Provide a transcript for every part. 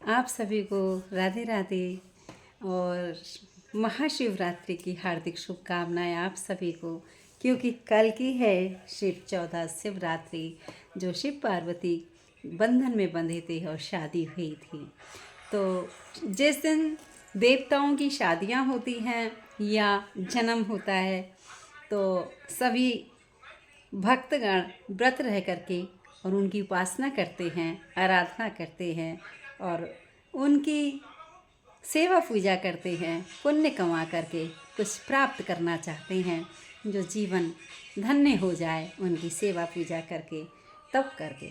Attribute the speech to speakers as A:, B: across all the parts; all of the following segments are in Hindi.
A: आप सभी को राधे राधे और महाशिवरात्रि की हार्दिक शुभकामनाएं आप सभी को, क्योंकि कल की है शिव 14 शिवरात्रि, जो शिव पार्वती बंधन में बंधे थे और शादी हुई थी। तो जिस दिन देवताओं की शादियां होती हैं या जन्म होता है, तो सभी भक्तगण व्रत रह करके और उनकी उपासना करते हैं, आराधना करते हैं और उनकी सेवा पूजा करते हैं। पुण्य कमा करके कुछ प्राप्त करना चाहते हैं, जो जीवन धन्य हो जाए उनकी सेवा पूजा करके, तब करके।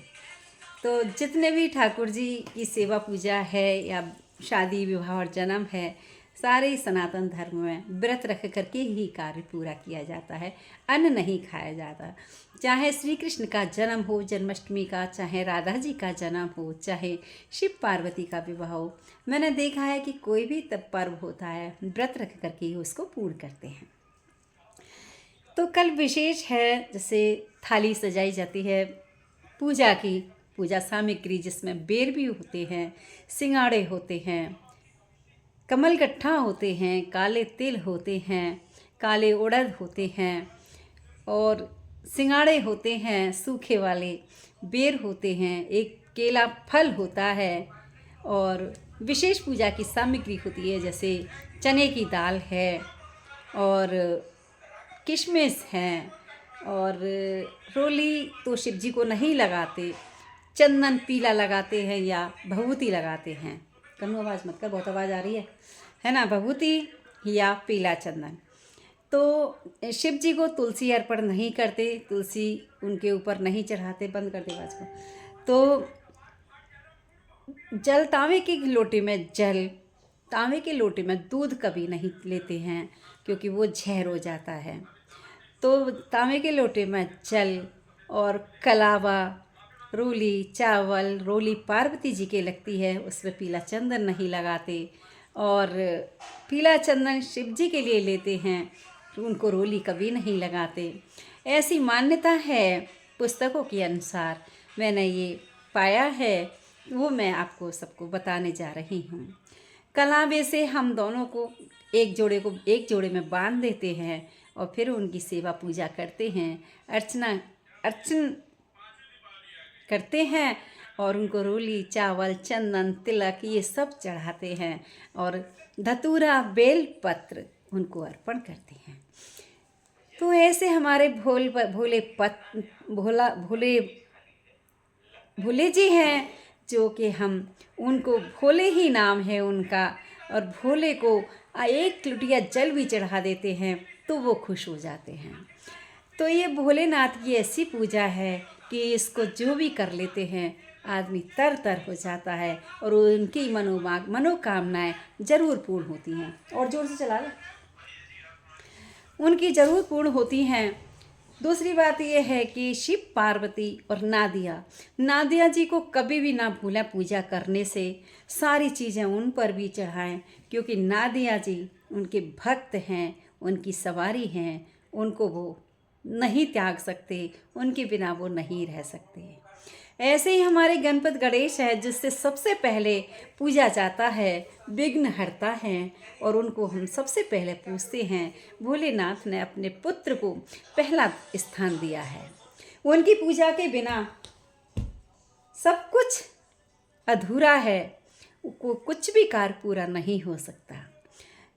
A: तो जितने भी ठाकुर जी की सेवा पूजा है या शादी विवाह और जन्म है, सारे सनातन धर्म में व्रत रख करके ही कार्य पूरा किया जाता है। अन्न नहीं खाया जाता। चाहे श्री कृष्ण का जन्म हो, जन्माष्टमी का, चाहे राधा जी का जन्म हो, चाहे शिव पार्वती का विवाह हो, मैंने देखा है कि कोई भी तब पर्व होता है व्रत रख करके ही उसको पूर्ण करते हैं। तो कल विशेष है, जैसे थाली सजाई जाती है पूजा की, पूजा सामग्री जिसमें बेर भी होते हैं, सिंगाड़े होते हैं, कमलगट्ठा होते हैं, काले तिल होते हैं, काले उड़द होते हैं और सिंगाड़े होते हैं, सूखे वाले बेर होते हैं, एक केला फल होता है और विशेष पूजा की सामग्री होती है, जैसे चने की दाल है और किशमिश हैं और रोली तो शिव जी को नहीं लगाते, चंदन पीला लगाते हैं या भभूति लगाते हैं। कन्नू आवाज़ मत कर, बहुत आवाज़ आ रही है ना। भभूति या पीला चंदन। तो शिव जी को तुलसी अर्पण नहीं करते, तुलसी उनके ऊपर नहीं चढ़ाते। बंद कर दे आवाज़ को। तो जल, तांबे के लोटे में जल, तांबे के लोटे में दूध कभी नहीं लेते हैं, क्योंकि वो जहर हो जाता है। तो तांबे के लोटे में जल और कलावा, रोली, चावल, रोली पार्वती जी के लगती है, उसमें पीला चंदन नहीं लगाते और पीला चंदन शिव जी के लिए लेते हैं, उनको रोली कभी नहीं लगाते। ऐसी मान्यता है पुस्तकों के अनुसार, मैंने ये पाया है, वो मैं आपको सबको बताने जा रही हूँ। कलावे से हम दोनों को एक जोड़े में बांध देते हैं और फिर उनकी सेवा पूजा करते हैं, अर्चन करते हैं और उनको रोली, चावल, चंदन, तिलक ये सब चढ़ाते हैं और धतूरा, बेल पत्र उनको अर्पण करते हैं। तो ऐसे हमारे भोले जी हैं, जो कि हम उनको, भोले ही नाम है उनका, और भोले को एक लुटिया जल भी चढ़ा देते हैं तो वो खुश हो जाते हैं। तो ये भोलेनाथ की ऐसी पूजा है कि इसको जो भी कर लेते हैं आदमी तर तर हो जाता है और उनकी मनोकामनाएं जरूर पूर्ण होती हैं। और जोर से चला लो, उनकी जरूर पूर्ण होती हैं। दूसरी बात यह है कि शिव पार्वती और नादिया जी को कभी भी ना भूलें पूजा करने से। सारी चीज़ें उन पर भी चढ़ाएं, क्योंकि नादिया जी उनके भक्त हैं, उनकी सवारी हैं, उनको वो नहीं त्याग सकते, उनके बिना वो नहीं रह सकते। ऐसे ही हमारे गणपति गणेश है, जिससे सबसे पहले पूजा जाता है, विघ्न हरता है और उनको हम सबसे पहले पूजते हैं। भोलेनाथ ने अपने पुत्र को पहला स्थान दिया है। उनकी पूजा के बिना सब कुछ अधूरा है, कुछ भी कार्य पूरा नहीं हो सकता।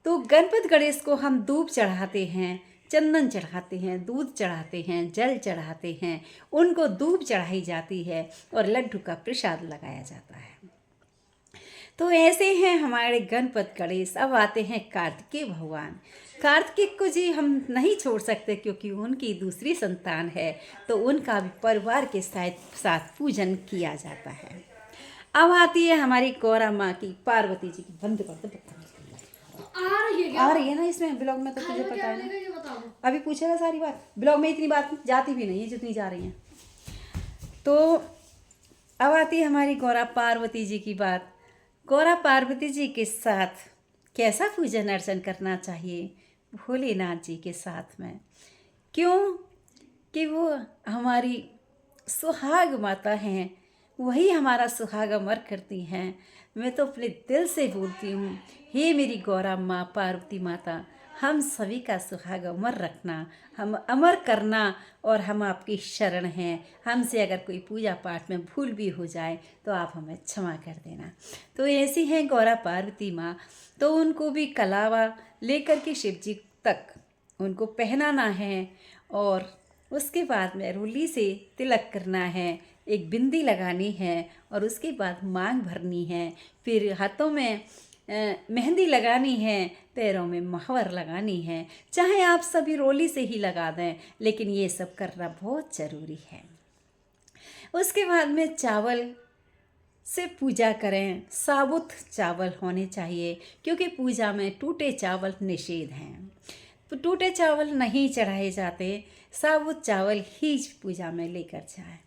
A: तो गणपति गणेश को हम धूप चढ़ाते हैं, चंदन चढ़ाते हैं, दूध चढ़ाते हैं, जल चढ़ाते हैं, उनको धूप चढ़ाई जाती है और लड्डू का प्रसाद लगाया जाता है। तो ऐसे हैं हमारे गणपति गणेश। अब आते हैं कार्तिकेय भगवान। कार्तिक को जी हम नहीं छोड़ सकते, क्योंकि उनकी दूसरी संतान है, तो उनका भी परिवार के साथ पूजन किया जाता है। अब आती है हमारी गौरा माँ की, पार्वती जी की। बंद कर दो, आ रही है ना इसमें ब्लॉग में, तो तुझे पता है ना। अभी पूछेगा सारी बात, ब्लॉग में इतनी बात जाती भी नहीं है जितनी जा रही है। तो अब आती है हमारी गौरा पार्वती जी की बात। गौरा पार्वती जी के साथ कैसा पूजन अर्चन करना चाहिए भोलेनाथ जी के साथ में, क्यों कि वो हमारी सुहाग माता हैं, वही हमारा सुहाग अमर करती हैं। मैं तो अपने दिल से बोलती हूँ, हे मेरी गौरा माँ पार्वती माता, हम सभी का सुहाग अमर रखना, हम अमर करना, और हम आपकी शरण हैं। हमसे अगर कोई पूजा पाठ में भूल भी हो जाए तो आप हमें क्षमा कर देना। तो ऐसी हैं गौरा पार्वती माँ। तो उनको भी कलावा लेकर के शिव जी तक उनको पहनाना है, और उसके बाद में रूली से तिलक करना है, एक बिंदी लगानी है, और उसके बाद मांग भरनी है, फिर हाथों में मेहंदी लगानी है, पैरों में महावर लगानी है। चाहे आप सभी रोली से ही लगा दें, लेकिन ये सब करना बहुत ज़रूरी है। उसके बाद में चावल से पूजा करें, साबुत चावल होने चाहिए, क्योंकि पूजा में टूटे चावल निषेध हैं। तो टूटे चावल नहीं चढ़ाए जाते, साबुत चावल ही पूजा में लेकर जाए।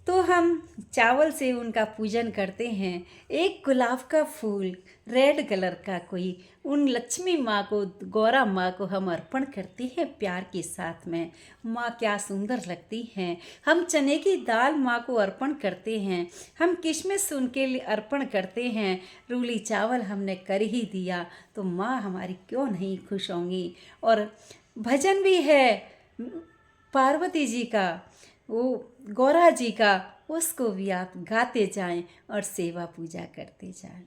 A: तो हम चावल से उनका पूजन करते हैं। एक गुलाब का फूल रेड कलर का कोई उन लक्ष्मी माँ को, गौरा माँ को हम अर्पण करते हैं प्यार के साथ में। माँ क्या सुंदर लगती हैं। हम चने की दाल माँ को अर्पण करते हैं, हम किशमिश उनके लिए अर्पण करते हैं। रूली चावल हमने कर ही दिया तो माँ हमारी क्यों नहीं खुश होंगी। और भजन भी है पार्वती जी का, वो गौरा जी का, उसको भी आप गाते जाएं और सेवा पूजा करते जाएं।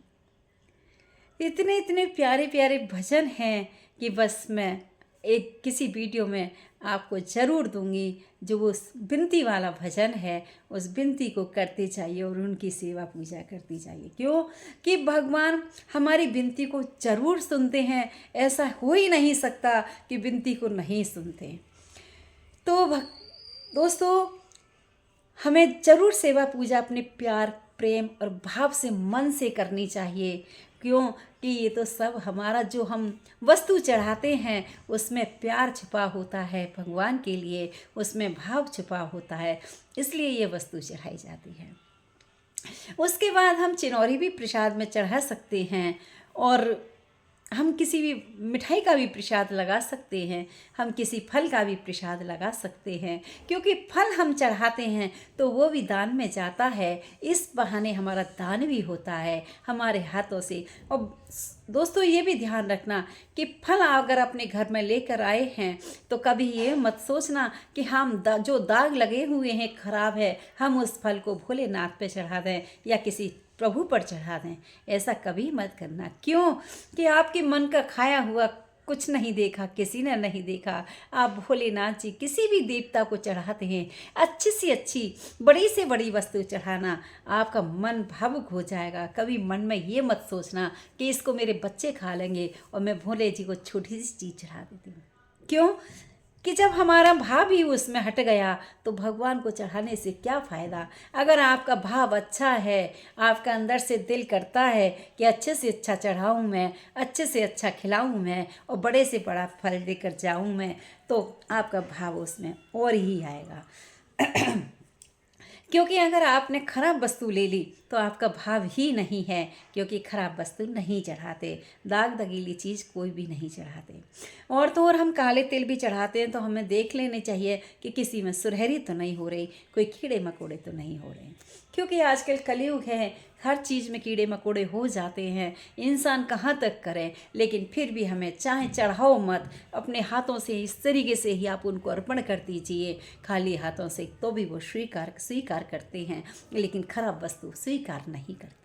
A: इतने इतने प्यारे प्यारे भजन हैं कि बस मैं एक किसी वीडियो में आपको ज़रूर दूंगी। जो वो बिनती वाला भजन है, उस बिनती को करते जाइए और उनकी सेवा पूजा करती जाइए। क्यों कि भगवान हमारी बिनती को ज़रूर सुनते हैं। ऐसा हो ही नहीं सकता कि बिनती को नहीं सुनते। तो दोस्तों, हमें ज़रूर सेवा पूजा अपने प्यार, प्रेम और भाव से, मन से करनी चाहिए। क्यों कि ये तो सब हमारा जो हम वस्तु चढ़ाते हैं उसमें प्यार छुपा होता है भगवान के लिए, उसमें भाव छुपा होता है, इसलिए ये वस्तु चढ़ाई जाती है। उसके बाद हम चिनौरी भी प्रसाद में चढ़ा सकते हैं, और हम किसी भी मिठाई का भी प्रसाद लगा सकते हैं, हम किसी फल का भी प्रसाद लगा सकते हैं, क्योंकि फल हम चढ़ाते हैं तो वो भी दान में जाता है। इस बहाने हमारा दान भी होता है हमारे हाथों से। और दोस्तों, ये भी ध्यान रखना कि फल अगर अपने घर में लेकर आए हैं तो कभी ये मत सोचना कि हम जो दाग लगे हुए हैं खराब है, हम उस फल को भोलेनाथ पे चढ़ा दें या किसी प्रभु पर चढ़ा दें। ऐसा कभी मत करना। क्यों कि आपके मन का खाया हुआ कुछ नहीं देखा, किसी ने नहीं देखा। आप भोलेनाथ जी किसी भी देवता को चढ़ाते हैं, अच्छी से अच्छी, बड़ी से बड़ी वस्तु चढ़ाना, आपका मन भावुक हो जाएगा। कभी मन में ये मत सोचना कि इसको मेरे बच्चे खा लेंगे और मैं भोले जी को छोटी सी चीज़ चढ़ा देती हूँ। क्यों कि जब हमारा भाव ही उसमें हट गया तो भगवान को चढ़ाने से क्या फ़ायदा। अगर आपका भाव अच्छा है, आपका अंदर से दिल करता है कि अच्छे से अच्छा चढ़ाऊँ मैं, अच्छे से अच्छा खिलाऊँ मैं और बड़े से बड़ा फल लेकर जाऊँ मैं, तो आपका भाव उसमें और ही आएगा। क्योंकि अगर आपने खराब वस्तु ले ली तो आपका भाव ही नहीं है, क्योंकि खराब वस्तु नहीं चढ़ाते, दाग दगीली चीज़ कोई भी नहीं चढ़ाते। और तो और हम काले तिल भी चढ़ाते हैं तो हमें देख लेने चाहिए कि किसी में सुरहरी तो नहीं हो रही, कोई कीड़े मकोड़े तो नहीं हो रहे, क्योंकि आजकल कलयुग है, हर चीज़ में कीड़े मकोड़े हो जाते हैं। इंसान कहाँ तक करे, लेकिन फिर भी हमें चाहे चढ़ाओ मत, अपने हाथों से इस तरीके से ही आप उनको अर्पण कर दीजिए, खाली हाथों से, तो भी वो स्वीकार करते हैं, लेकिन खराब वस्तु स्वीकार नहीं करते।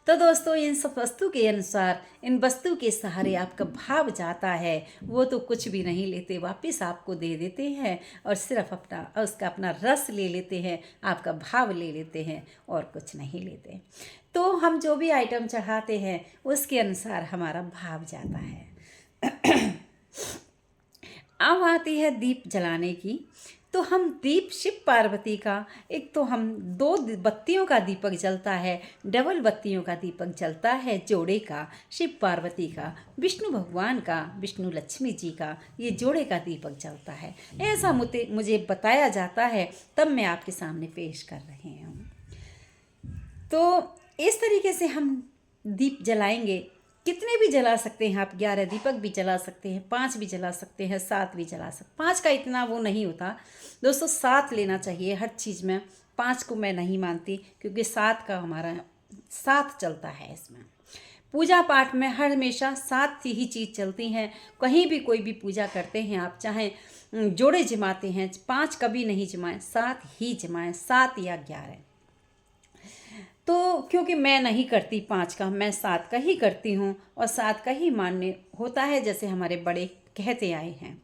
A: तो दोस्तों, इन सब वस्तु के अनुसार, इन वस्तु के सहारे आपका भाव जाता है, वो तो कुछ भी नहीं लेते, वापस आपको दे देते हैं और सिर्फ अपना रस ले लेते हैं, आपका भाव ले लेते हैं और कुछ नहीं लेते। तो हम जो भी आइटम चढ़ाते हैं उसके अनुसार हमारा भाव जाता है। अब आती है दीप जलाने की। तो हम दीप शिव पार्वती का, एक तो हम 2 बत्तियों का दीपक जलता है, डबल बत्तियों का दीपक जलता है, जोड़े का शिव पार्वती का, विष्णु भगवान का, विष्णु लक्ष्मी जी का, ये जोड़े का दीपक जलता है। ऐसा मुझे बताया जाता है, तब मैं आपके सामने पेश कर रही हूँ। तो इस तरीके से हम दीप जलाएंगे। कितने भी जला सकते हैं आप, 11 दीपक भी जला सकते हैं, 5 भी जला सकते हैं, 7 भी जला सकते हैं। 5 का इतना वो नहीं होता दोस्तों, 7 लेना चाहिए हर चीज़ में, 5 को मैं नहीं मानती, क्योंकि 7 का हमारा साथ चलता है। इसमें पूजा पाठ में हर हमेशा 7 ही चीज़ चलती हैं। कहीं भी कोई भी पूजा करते हैं आप, चाहे जोड़े जमाते हैं, 5 कभी नहीं जमाएं, 7 ही जमाएं, 7 या 11। तो क्योंकि मैं नहीं करती 5 का, मैं 7 का ही करती हूँ और 7 का ही मान्य होता है, जैसे हमारे बड़े कहते आए हैं।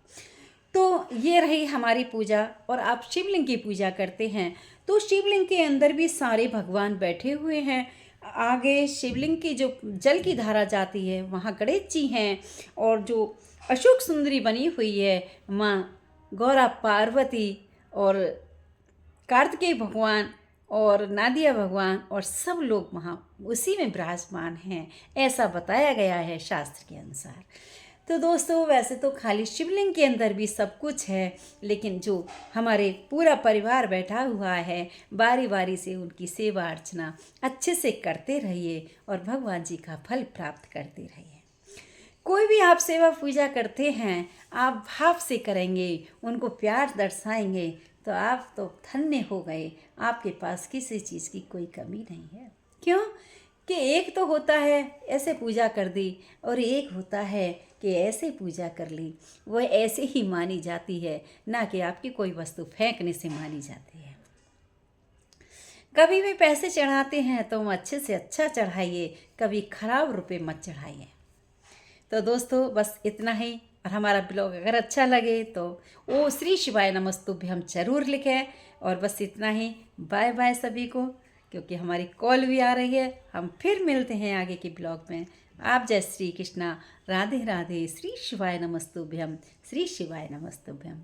A: तो ये रही हमारी पूजा। और आप शिवलिंग की पूजा करते हैं तो शिवलिंग के अंदर भी सारे भगवान बैठे हुए हैं। आगे शिवलिंग की जो जल की धारा जाती है वहाँ गणेश जी हैं, और जो अशोक सुंदरी बनी हुई है माँ गौरा पार्वती और कार्तिकेय भगवान और नादिया भगवान और सब लोग वहाँ उसी में विराजमान हैं, ऐसा बताया गया है शास्त्र के अनुसार। तो दोस्तों, वैसे तो खाली शिवलिंग के अंदर भी सब कुछ है, लेकिन जो हमारे पूरा परिवार बैठा हुआ है, बारी बारी से उनकी सेवा अर्चना अच्छे से करते रहिए और भगवान जी का फल प्राप्त करते रहिए। कोई भी आप सेवा पूजा करते हैं, आप भाव से करेंगे, उनको प्यार दर्शाएंगे, तो आप तो धन्य हो गए। आपके पास किसी चीज़ की कोई कमी नहीं है। क्यों कि एक तो होता है ऐसे पूजा कर दी, और एक होता है कि ऐसे पूजा कर ली, वह ऐसे ही मानी जाती है, ना कि आपकी कोई वस्तु फेंकने से मानी जाती है। कभी भी पैसे चढ़ाते हैं तो अच्छे से अच्छा चढ़ाइए, कभी खराब रुपए मत चढ़ाइए। तो दोस्तों, बस इतना ही। और हमारा ब्लॉग अगर अच्छा लगे तो ओ श्री शिवाय नमस्तुभ्यम जरूर लिखें। और बस इतना ही। बाय बाय सभी को, क्योंकि हमारी कॉल भी आ रही है। हम फिर मिलते हैं आगे के ब्लॉग में। आप जय श्री कृष्णा, राधे राधे, श्री शिवाय नमस्तुभ्यम, श्री शिवाय नमस्तुभ्यम।